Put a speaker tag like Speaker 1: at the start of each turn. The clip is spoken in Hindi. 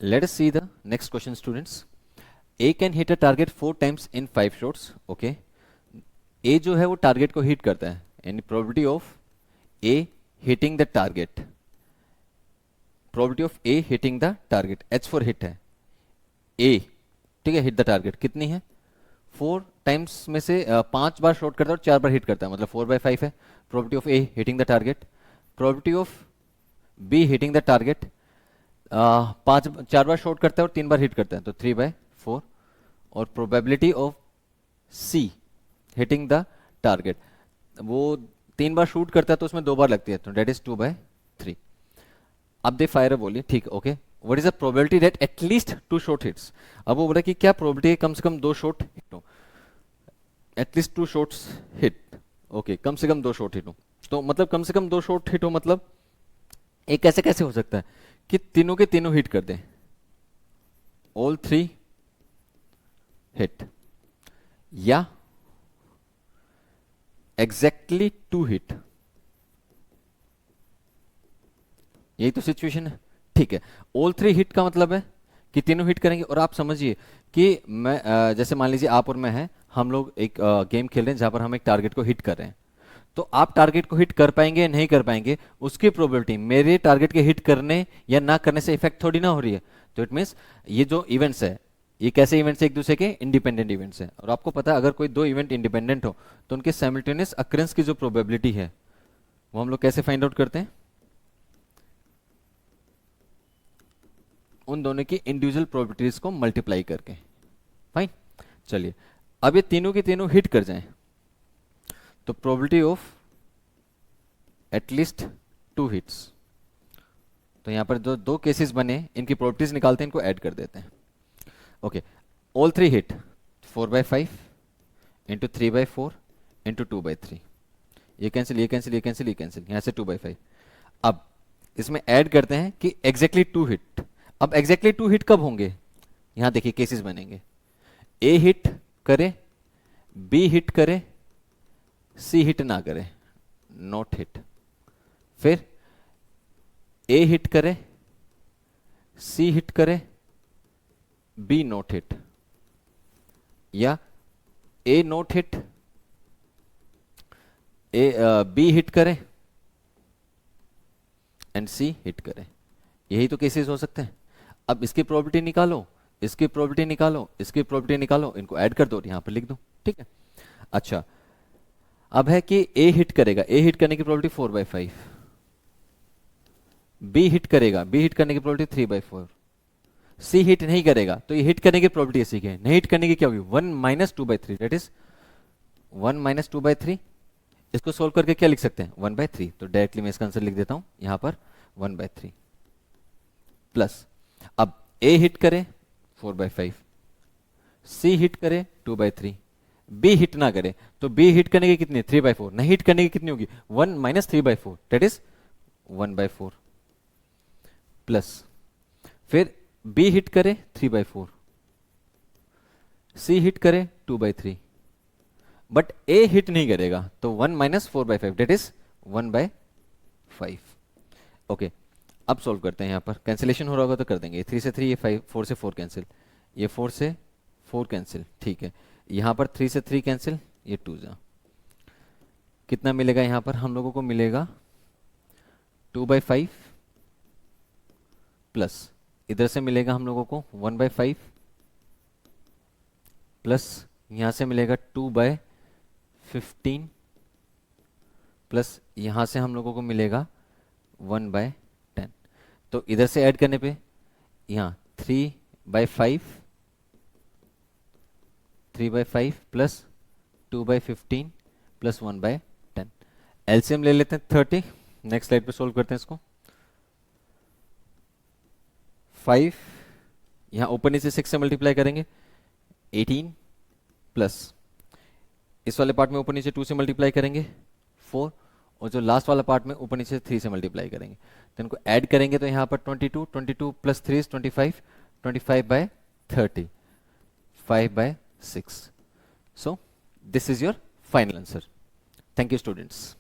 Speaker 1: Let us see the next question, students. A can hit a target 4 times in 5 shots. Okay. A जो है वो टारगेट को हिट करता है, यानी probability of A hitting the target, probability of A hitting the target, H for hit है, A, ठीक है, हिट द टारगेट कितनी है? 4 टाइम्स में से 5 बार शॉट करता है और 4 बार हिट करता है, मतलब 4/5 है probability of A hitting the target. Probability of B hitting the target, 4 बार शॉट करता है और 3 बार हिट करता है, तो 3/4। और probability of C hitting the target, वो 3 बार शूट करता है तो उसमें 2 बार लगती है, तो डेट इज 2/3। अब दे फायर बोलिए, ठीक, okay. What is the probability that at least 2 shot hits? अब वो बोला कि क्या प्रोबेबिलिटी है कम से कम 2 शॉट हिट हो, एटलीस्ट 2 शॉट्स हिट, ओके, कम से कम 2 शॉट हिट हो। तो मतलब कम से कम 2 शॉट हिट हो, मतलब एक ऐसे कैसे हो सकता है कि तीनों के तीनों हिट कर दें, ऑल 3 हिट, या एग्जैक्टली 2 हिट, यही तो सिचुएशन है, ठीक है। ऑल 3 हिट का मतलब है कि तीनों हिट करेंगे। और आप समझिए कि मैं जैसे मान लीजिए आप और मैं हैं, हम लोग एक गेम खेल रहे हैं जहां पर हम एक टारगेट को हिट कर रहे हैं, तो आप टारगेट को हिट कर पाएंगे या नहीं कर पाएंगे, उसकी प्रोबेबिलिटी मेरे टारगेट के हिट करने या ना करने से इफेक्ट थोड़ी ना हो रही है। तो इट मीन्स ये जो इवेंट्स है, ये कैसे इवेंट्स है? एक दूसरे के इंडिपेंडेंट इवेंट्स हैं। और आपको पता है अगर कोई 2 इवेंट इंडिपेंडेंट हो तो उनके साइमल्टेनियस अक्रेंस की जो प्रोबेबिलिटी है वो हम लोग कैसे फाइंड आउट करते हैं? उन दोनों की इंडिविजुअल प्रोबेबिलिटीज को मल्टीप्लाई करके। फाइन, चलिए, अब ये तीनों के तीनों हिट कर जाएं तो प्रोबेबिलिटी ऑफ एटलीस्ट 2 हिट्स, तो यहां पर जो 2 केसेस बने इनकी प्रोबेबिलिटीज निकालते हैं, इनको ऐड कर देते हैं। Okay, all 3 hit 4/5 into 3/4 into 2/3, ये कैंसिल, ये कैंसिल, ये कैंसिल, ये कैंसिल, यहां से 2/5। अब इसमें ऐड करते हैं कि एग्जैक्टली 2 हिट। अब एग्जैक्टली 2 हिट कब होंगे? यहां देखिए केसेस बनेंगे, ए हिट करे, बी हिट करे, सी हिट ना करे, नॉट हिट, फिर ए हिट करे, सी हिट करे, बी नॉट हिट, या A not hit, A B hit करे एंड सी हिट करे, यही तो केसेस हो सकते हैं। अब इसकी प्रोबेबिलिटी निकालो, इसकी प्रोबेबिलिटी निकालो, इसकी प्रोबेबिलिटी निकालो, इनको ऐड कर दो और यहां पर लिख दो, ठीक है। अच्छा, अब है कि ए हिट करेगा, ए हिट करने की प्रोबेबिलिटी 4/5, बी हिट करेगा, बी हिट करने की प्रोबेबिलिटी 3/4, सी हिट नहीं करेगा तो ये हिट करने की प्रोबेबिलिटी ऐसी है, नहीं हिट करने की क्या होगी? 1 - 2/3, दैट इज 1 - 2/3। इसको सोल्व करके क्या लिख सकते हैं? 1/3। तो डायरेक्टली मैं इसका आंसर लिख देता हूं यहां पर 1/3 प्लस, अब ए हिट करे 4/5, सी हिट करे 2/3, बी हिट ना करे तो बी हिट करने की कितनी? 3/4, नहीं हिट करने की कितनी होगी? 1 - 3/4, दैट इज 1/4 प्लस, फिर बी हिट करे 3/4, सी हिट करे 2/3, बट ए हिट नहीं करेगा तो 1 - 4/5, दैट इज 1/5। ओके, अब सॉल्व करते हैं। यहां पर कैंसिलेशन हो रहा होगा तो कर देंगे, 3 से 3, ये 5, 4 से 4 कैंसिल, ये 4 से 4 कैंसिल, ठीक है। यहां पर 3 से 3 कैंसिल, ये 2 जा, कितना मिलेगा? यहां पर हम लोगों को मिलेगा 2/5 प्लस इधर से मिलेगा हम लोगों को 1/5 प्लस यहां से मिलेगा 2/15 प्लस यहां से हम लोगों को मिलेगा 1/10। तो इधर से ऐड करने पे यहां 3/5 प्लस 2/15 प्लस 1/10, एलसीएम ले लेते हैं 30। नेक्स्ट स्लाइड पे सोल्व करते हैं इसको। 5 यहां ऊपर नीचे 6 से मल्टीप्लाई करेंगे, 18 प्लस इस वाले पार्ट में ऊपर नीचे 2 से मल्टीप्लाई करेंगे 4, और जो लास्ट वाला पार्ट में ऊपर नीचे 3 से मल्टीप्लाई करेंगे। तो इनको ऐड करेंगे तो यहां पर 22, 22 plus 3 is 25, 25/30, 5/6। So this is your final answer. Thank you, students.